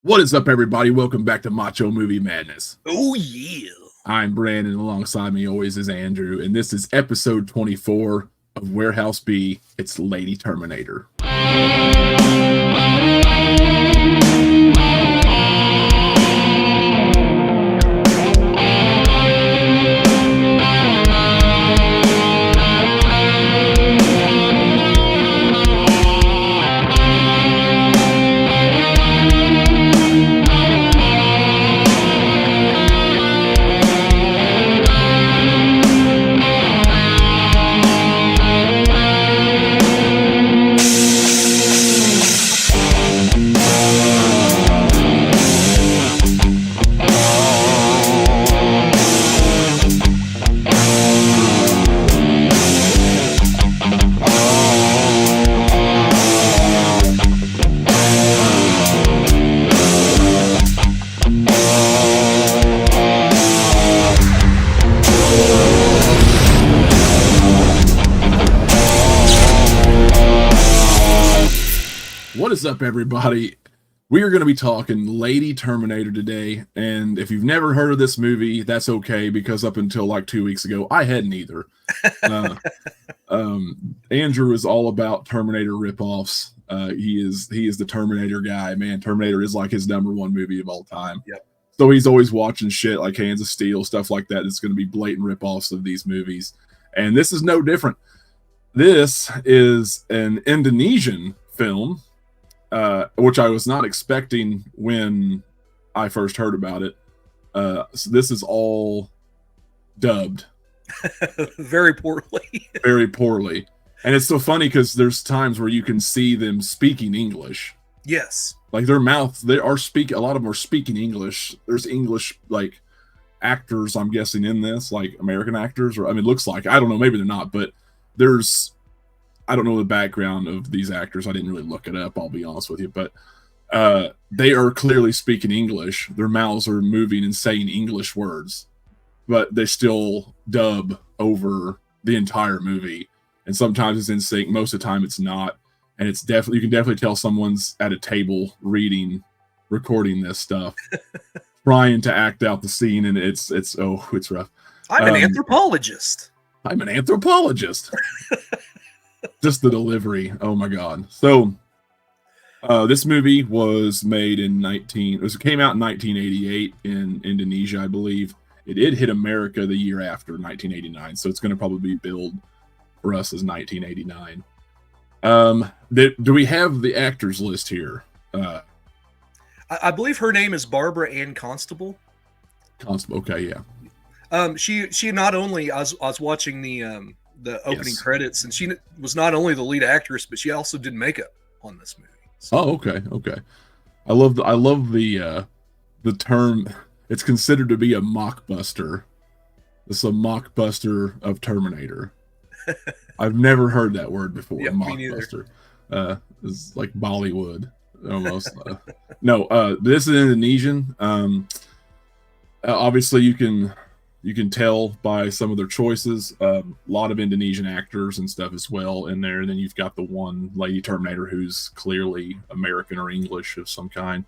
What is up, everybody? Welcome back to Macho Movie Madness. Oh, yeah. I'm Brandon, and alongside me always is Andrew, and this is episode 24 of Warehouse B. It's Lady Terminator. What is up, everybody? We are going to be talking Lady Terminator today, and if you've never heard of this movie, that's okay, because up until like 2 weeks ago, I hadn't either. Andrew is all about Terminator ripoffs. He is the Terminator guy. Man, Terminator is like his number one movie of all time. Yep. So he's always watching shit like Hands of Steel, stuff like that. It's going to be blatant ripoffs of these movies, and this is no different. This is an Indonesian film, which I was not expecting when I first heard about it. So this is all dubbed. Very poorly. Very poorly. And it's so funny because there's times where you can see them speaking English. Yes. Like their mouth, they are speaking, a lot of them are speaking English. There's English, like, actors, I'm guessing, in this, like American actors, or I mean, looks like, I don't know, maybe they're not, but I don't know the background of these actors. I didn't really look it up, I'll be honest with you. But they are clearly speaking English. Their mouths are moving and saying English words, but they still dub over the entire movie. And sometimes it's in sync. Most of the time it's not. And it's definitely, you can definitely tell someone's at a table recording this stuff, trying to act out the scene. And it's rough. I'm an anthropologist. I'm an anthropologist. Just the delivery. Oh my God. So this movie was made it came out in 1988 in Indonesia, I believe. It did hit America the year after, 1989. So it's going to probably be billed for us as 1989. Do we have the actors list here? I believe her name is Barbara Ann Constable. Constable. Okay. Yeah. She not only, I was watching the opening credits, and she was not only the lead actress, but she also did makeup on this movie. So. Oh, okay. I love the term. It's considered to be a mockbuster. It's a mockbuster of Terminator. I've never heard that word before. Yep, mockbuster. It's like Bollywood almost. No, this is Indonesian. Obviously, you can tell by some of their choices. A lot of Indonesian actors and stuff as well in there. And then you've got the one Lady Terminator who's clearly American or English of some kind.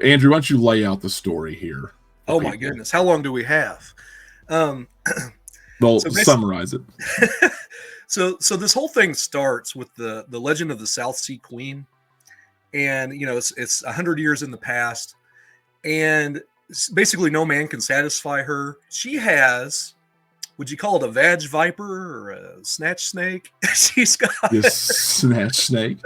Andrew, why don't you lay out the story here? Oh my goodness. How long do we have? Well, summarize it. So this whole thing starts with the legend of the South Sea Queen. And, you know, it's 100 years in the past. And basically no man can satisfy her. She has, would you call it a vag viper or a snatch snake? She's got this snatch snake.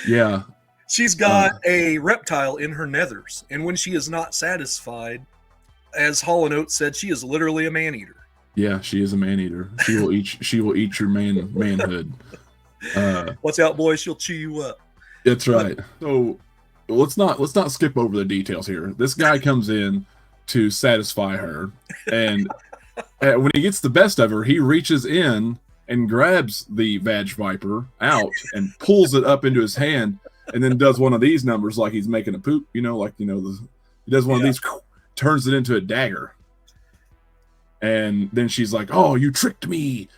Yeah. She's got a reptile in her nethers. And when she is not satisfied, as Hall & Oates said, she is literally a man-eater. Yeah, she is a man-eater. She will eat your manhood. Watch out, boy, she'll chew you up. That's right. So let's not skip over the details here. This guy comes in to satisfy her, and when he gets the best of her, he reaches in and grabs the vag viper out and pulls it up into his hand, and then does one of these numbers like he's making a poop, he does one of these, turns it into a dagger. And then she's like, "Oh, you tricked me.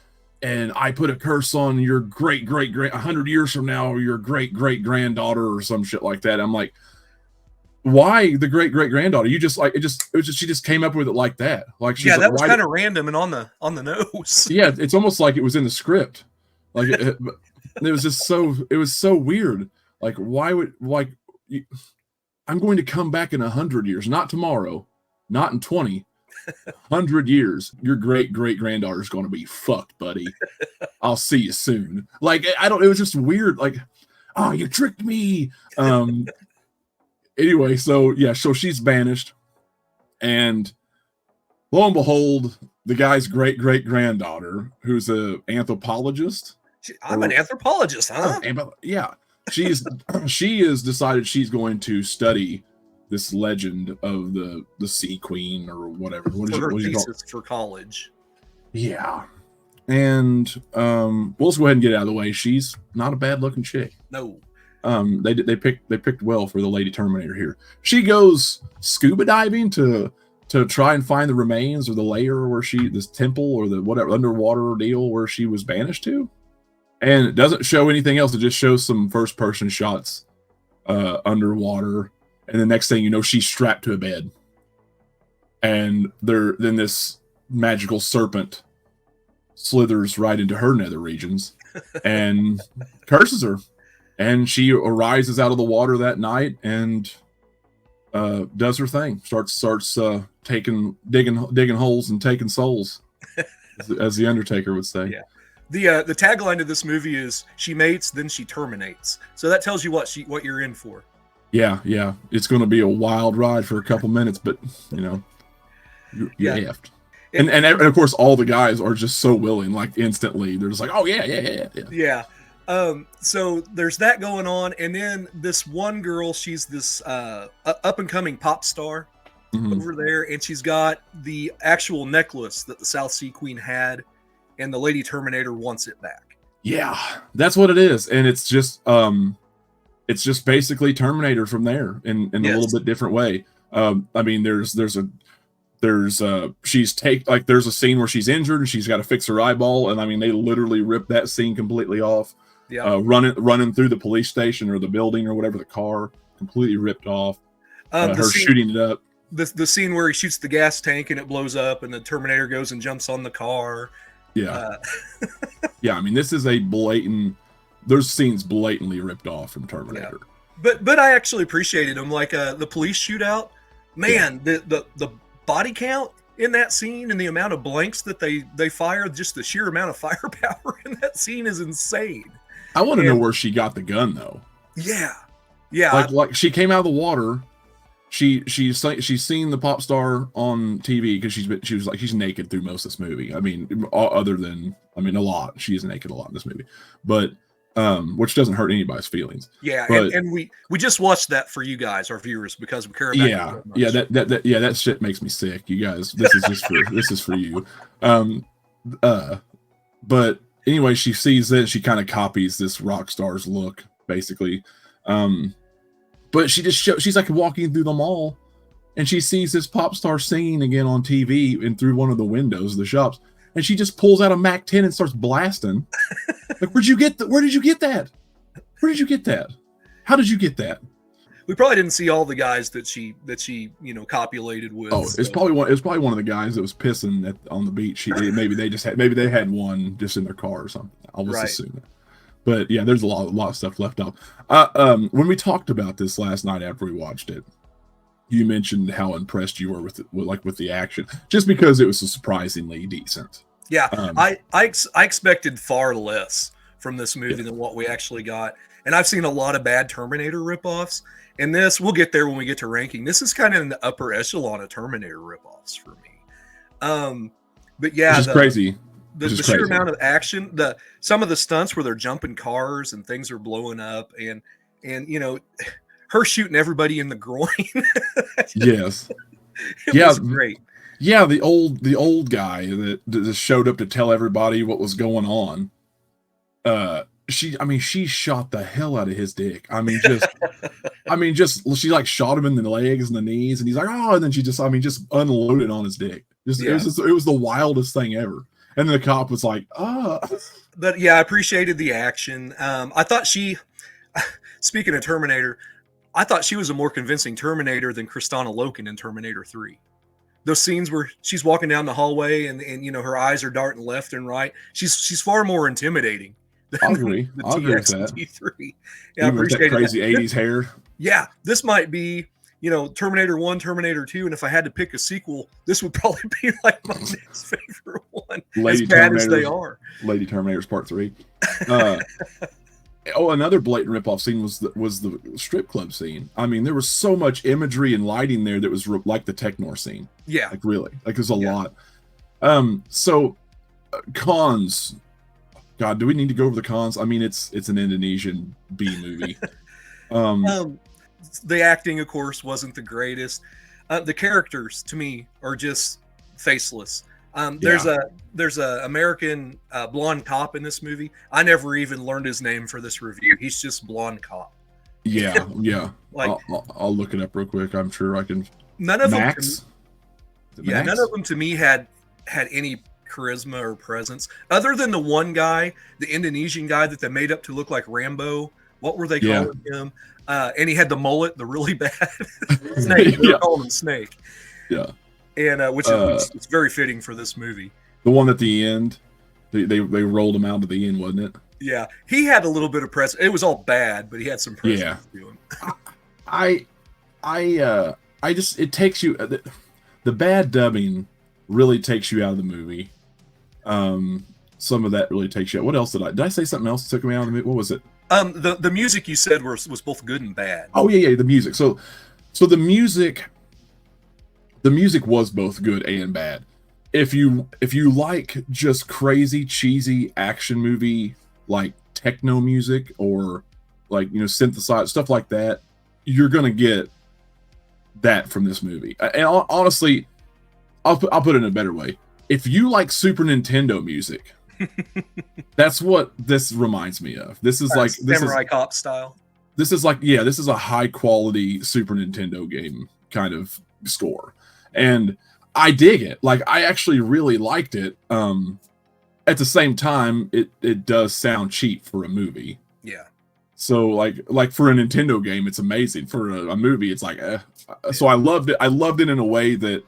and I put a curse on your great 100 years from now, or your great granddaughter, or some shit like that. I'm like, why the great granddaughter? You just like it was just she just came up with it like that. Like she's Yeah, like, that was kind of random and on the nose. Yeah, it's almost like it was in the script. Like it was just so weird. Like why would I'm going to come back in 100 years, not tomorrow, not in 20, 100 years. Your great granddaughter is going to be fucked, buddy. I'll see you soon. Like I don't. It was just weird. Like, oh, you tricked me. Anyway, so she's banished, and lo and behold, the guy's great granddaughter, who's an anthropologist. I'm an anthropologist, huh? Yeah, she has decided she's going to study this legend of the Sea Queen or whatever. What is her it? thesis for college. Yeah, and we'll just go ahead and get it out of the way. She's not a bad looking chick. No. They picked well for the Lady Terminator here. She goes scuba diving to try and find the remains or the layer where this temple or the whatever underwater deal where she was banished to, and it doesn't show anything else. It just shows some first person shots underwater, and the next thing you know, she's strapped to a bed, and then this magical serpent slithers right into her nether regions and curses her. And she arises out of the water that night and does her thing. Starts digging holes and taking souls, as the Undertaker would say. Yeah. The tagline to this movie is "She mates, then she terminates." So that tells you what you're in for. Yeah. It's going to be a wild ride for a couple minutes, but you effed. And of course, all the guys are just so willing, like instantly. They're just like, "Oh yeah." Yeah. So there's that going on, and then this one girl, she's this up and coming pop star over there, and she's got the actual necklace that the South Sea Queen had, and the Lady Terminator wants it back. Yeah, that's what it is, and it's just basically Terminator from there in a little bit different way. I mean, there's a scene where she's injured and she's got to fix her eyeball, and I mean they literally ripped that scene completely off. Yeah, running through the police station or the building or whatever, the car completely ripped off. Her shooting it up. The scene where he shoots the gas tank and it blows up, and the Terminator goes and jumps on the car. Yeah, yeah. I mean, this is a blatant. There's scenes blatantly ripped off from Terminator. Yeah. But I actually appreciated them, like the police shootout. Man, the body count in that scene and the amount of blanks that they fire, just the sheer amount of firepower in that scene is insane. I want to know where she got the gun, though. Yeah. Like she came out of the water. She's seen the pop star on TV because she's naked through most of this movie. I mean, other than a lot. She is naked a lot in this movie, but which doesn't hurt anybody's feelings. Yeah, but, and we just watched that for you guys, our viewers, because we care about you so much. That shit makes me sick, you guys. This is for you. But anyway, she sees it. She kind of copies this rock star's look, basically. But she's like walking through the mall, and she sees this pop star singing again on TV and through one of the windows of the shops, and she just pulls out a Mac 10 and starts blasting. Like, where did you get that? Where did you get that? How did you get that? We probably didn't see all the guys that she copulated with. Oh, it's probably one of the guys that was pissing on the beach. Maybe they had one just in their car or something. I'll just assume that. But yeah, there's a lot of stuff left out. When we talked about this last night after we watched it, you mentioned how impressed you were with the action, just because it was so surprisingly decent. Yeah, I expected far less from this movie than what we actually got. And I've seen a lot of bad Terminator ripoffs. And this, we'll get there when we get to ranking. This is kind of in the upper echelon of Terminator ripoffs for me. But yeah, which is crazy. The sheer amount of action, some of the stunts where they're jumping cars and things are blowing up, and her shooting everybody in the groin. Yes, it was great. Yeah, the old guy that just showed up to tell everybody what was going on. She shot the hell out of his dick. She like shot him in the legs and the knees, and he's like, oh, and then she just unloaded on his dick. It was the wildest thing ever. And then the cop was like, But yeah, I appreciated the action. I thought she, speaking of Terminator, I thought she was a more convincing Terminator than Kristanna Loken in Terminator 3. Those scenes where she's walking down the hallway and you know her eyes are darting left and right. She's far more intimidating I'll than agree. the I'll agree with TX and that. T3. Yeah, I Even with that appreciated crazy that. 80s hair. Yeah, this might be, you know, Terminator 1, Terminator 2, and if I had to pick a sequel, this would probably be like my next favorite one, as bad as they are. Lady Terminators Part 3. Another blatant ripoff scene was the strip club scene. I mean, there was so much imagery and lighting there that was like the Technor scene. Yeah. Like really. Like there's a lot. So cons. God, do we need to go over the cons? I mean, it's an Indonesian B movie. The acting, of course, wasn't the greatest. The characters, to me, are just faceless. There's a American blonde cop in this movie. I never even learned his name for this review. He's just blonde cop. Yeah. Like I'll look it up real quick. I'm sure I can. None of Max. None of them to me had any charisma or presence, other than the one guy, the Indonesian guy that they made up to look like Rambo. What were they calling him? And he had the mullet, the really bad Snake. They were calling him Snake. Yeah. And which is very fitting for this movie. The one at the end, they rolled him out at the end, wasn't it? Yeah, he had a little bit of presence. It was all bad, but he had some presence to him. I just, it takes you, the bad dubbing really takes you out of the movie. Some of that really takes you out. What else did I say something else that took me out of the movie? What was it? The music you said was both good and bad. Oh yeah, the music. So the music was both good and bad. If you like just crazy cheesy action movie like techno music or like, you know, synthesized stuff like that, you're gonna get that from this movie. And honestly, I'll put it in a better way. If you like Super Nintendo music, that's what this reminds me of. This is like Samurai Cop style. This is like, yeah, this is a high quality Super Nintendo game kind of score. And I dig it. Like, I actually really liked it. At the same time, it does sound cheap for a movie. Yeah. So like for a Nintendo game, it's amazing. For a movie, it's like, So I loved it. I loved it in a way that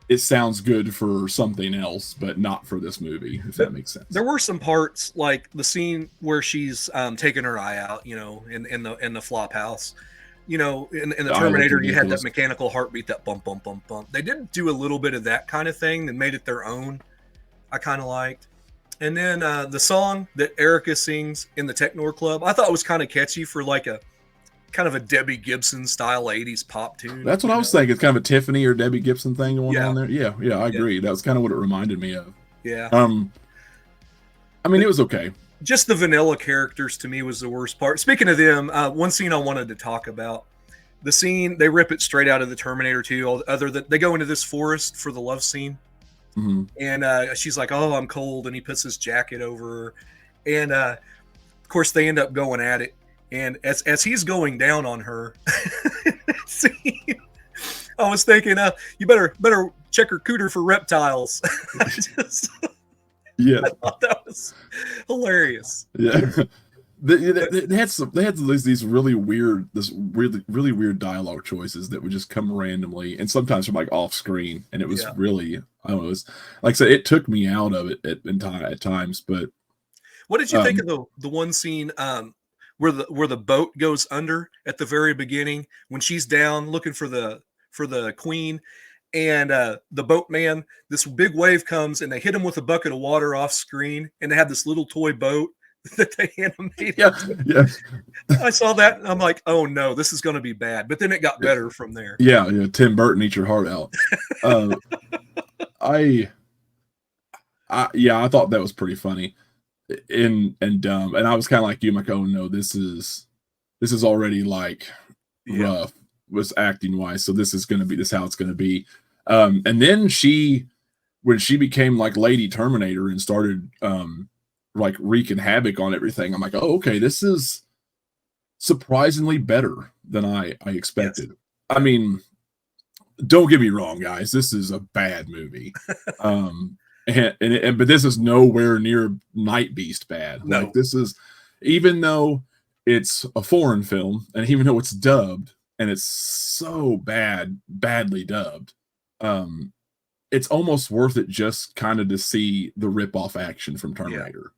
it sounds good for something else, but not for this movie, if that makes sense. There were some parts, like the scene where she's taking her eye out, you know, in the flop house. You know, in the Terminator, you had that mechanical heartbeat, that bump, bump, bump, bump. They did do a little bit of that kind of thing and made it their own. I kind of liked. And then the song that Erica sings in the Technor Club, I thought was kind of catchy for like a kind of a Debbie Gibson style 80s pop tune. That's what I was thinking. It's kind of a Tiffany or Debbie Gibson thing going on there. Yeah, I agree. That was kind of what it reminded me of. Yeah. I mean, it was okay. Just the vanilla characters to me was the worst part. Speaking of them, one scene I wanted to talk about. The scene, they rip it straight out of the Terminator 2. Other than they go into this forest for the love scene. Mm-hmm. And she's like, "Oh, I'm cold," and he puts his jacket over her. And of course, they end up going at it. And as he's going down on her, scene, I was thinking, you better check her cooter for reptiles. Yeah, I thought that was hilarious. Yeah, they had these really weird dialogue choices that would just come randomly, and sometimes from like off screen, and it was really, I don't know, it was, like I said, it took me out of it at times. But what did you think of the one scene where the boat goes under at the very beginning when she's down looking for the queen? And the boatman, this big wave comes and they hit him with a bucket of water off screen, and they have this little toy boat that they animated. Yeah. I saw that and I'm like, oh no, this is going to be bad. But then it got better from there. Yeah. Tim Burton, eat your heart out. I thought that was pretty funny and dumb. And I was kind of like you, I'm like, oh no, this is already like rough. Was acting wise, so this is how it's gonna be. And then when she became like Lady Terminator and started like wreaking havoc on everything, I'm like, oh, okay, this is surprisingly better than I expected. Yes. I mean, don't get me wrong, guys, this is a bad movie. And But this is nowhere near Night Beast bad. Like No. this is, even though it's a foreign film, and even though it's dubbed, and it's so badly dubbed, it's almost worth it just kind of to see the rip-off action from Terminator. Yeah.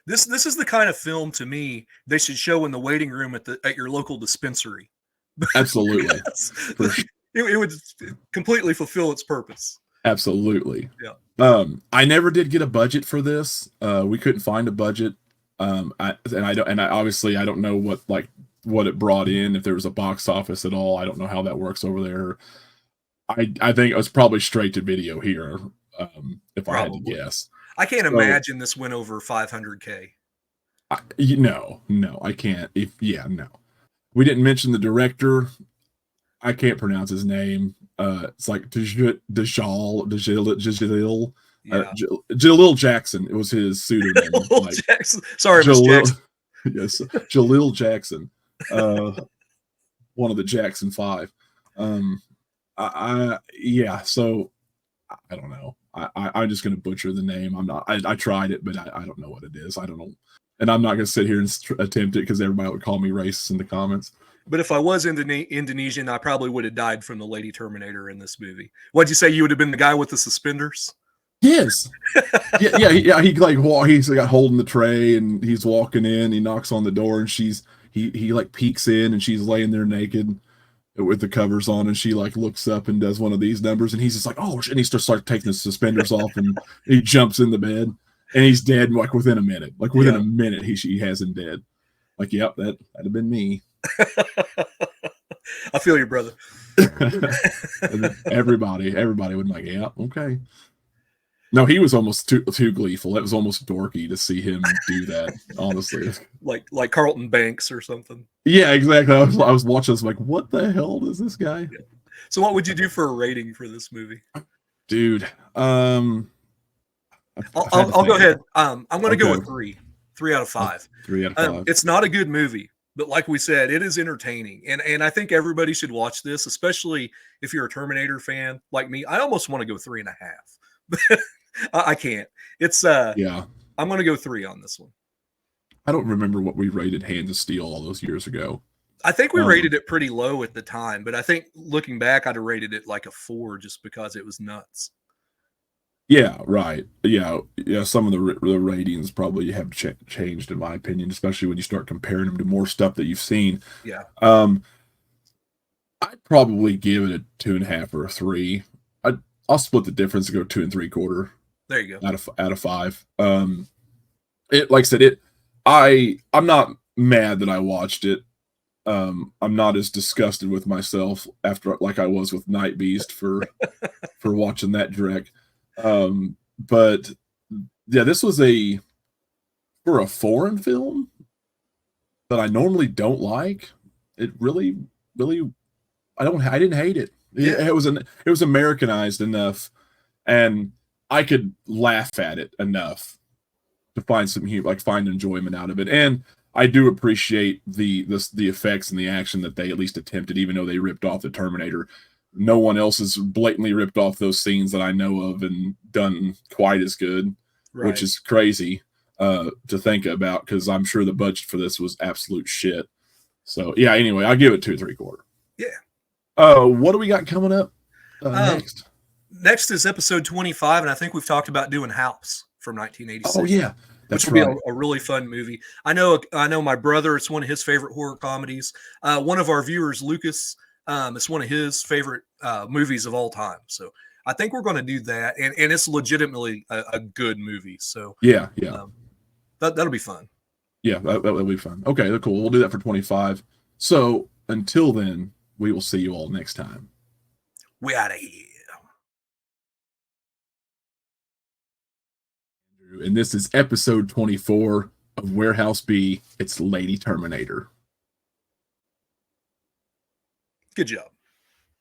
This is the kind of film to me they should show in the waiting room at your local dispensary. Absolutely. It would completely fulfill its purpose. Absolutely. Yeah. I never did get a budget for this. We couldn't find a budget. I obviously I don't know what it brought in, if there was a box office at all. I don't know how that works over there. I think it was probably straight to video here. If I had to guess. I can't imagine this went over 500K. No, I can't. No. We didn't mention the director. I can't pronounce his name. It's like Jalil Jackson. It was his pseudonym. Like, Jackson. Sorry, Miss Jackson. Yes, Jalil Jackson. One of the Jackson 5. So I don't know. I'm just going to butcher the name. I'm not. I tried it, but I don't know what it is. I don't know, and I'm not going to sit here and attempt it because everybody would call me racist in the comments. But if I was Indonesian, I probably would have died from the Lady Terminator in this movie. What'd you say? You would have been the guy with the suspenders? Yes. yeah. He's like holding the tray and he's walking in. He knocks on the door and he like peeks in and she's laying there naked with the covers on, and she like looks up and does one of these numbers, and he's just like, oh, and he starts taking the suspenders off, and he jumps in the bed, and he's dead like within a minute. Like within a minute, she has him dead. Like, yep, that'd have been me. I feel you, brother. everybody would be like, yeah, okay. No, he was almost too gleeful. It was almost dorky to see him do that, honestly. Like Carlton Banks or something. Yeah, exactly. I was watching this like, what the hell is this guy? Yeah. So what would you do for a rating for this movie? Dude, I'll go ahead. I'm going to go with 3 out of 5. 3 out of 5. It's not a good movie, but like we said, it is entertaining. And I think everybody should watch this, especially if you're a Terminator fan like me. I almost want to go 3.5. I can't. It's I'm going to go 3 on this one. I don't remember what we rated Hands of Steel all those years ago. I think we rated it pretty low at the time, but I think looking back, I'd have rated it like a 4 just because it was nuts. Yeah, right. Yeah. Some of the ratings probably have changed, in my opinion, especially when you start comparing them to more stuff that you've seen. Yeah. I'd probably give it a 2.5 or a 3. I'll split the difference and go 2 3/4. There you go. Out of 5. It, like I said, I'm not mad that I watched it. I'm not as disgusted with myself after like I was with Night Beast for watching that direct. But yeah, this was for a foreign film that I normally don't like. It really, I didn't hate it. Yeah. It was Americanized enough, and I could laugh at it enough to find find enjoyment out of it. And I do appreciate the effects and the action that they at least attempted, even though they ripped off the Terminator. No one else has blatantly ripped off those scenes that I know of and done quite as good, right. Which is crazy to think about, because I'm sure the budget for this was absolute shit. So yeah, anyway, I'll give it 2 3/4. Yeah. What do we got coming up next? Next is episode 25, and I think we've talked about doing House from 1986. Oh yeah, which will be a really fun movie. I know my brother, it's one of his favorite horror comedies. One of our viewers, Lucas, it's one of his favorite movies of all time. So I think we're going to do that, and it's legitimately a good movie. So yeah, that'll be fun. Yeah, that'll be fun. Okay, cool. We'll do that for 25. So until then, we will see you all next time. We out of here. And this is episode 24 of Warehouse B. It's Lady Terminator. Good job.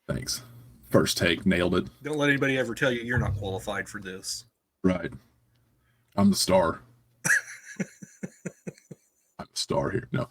Thanks. First take, nailed it. Don't let anybody ever tell you you're not qualified for this. Right. I'm the star. I'm the star here. No.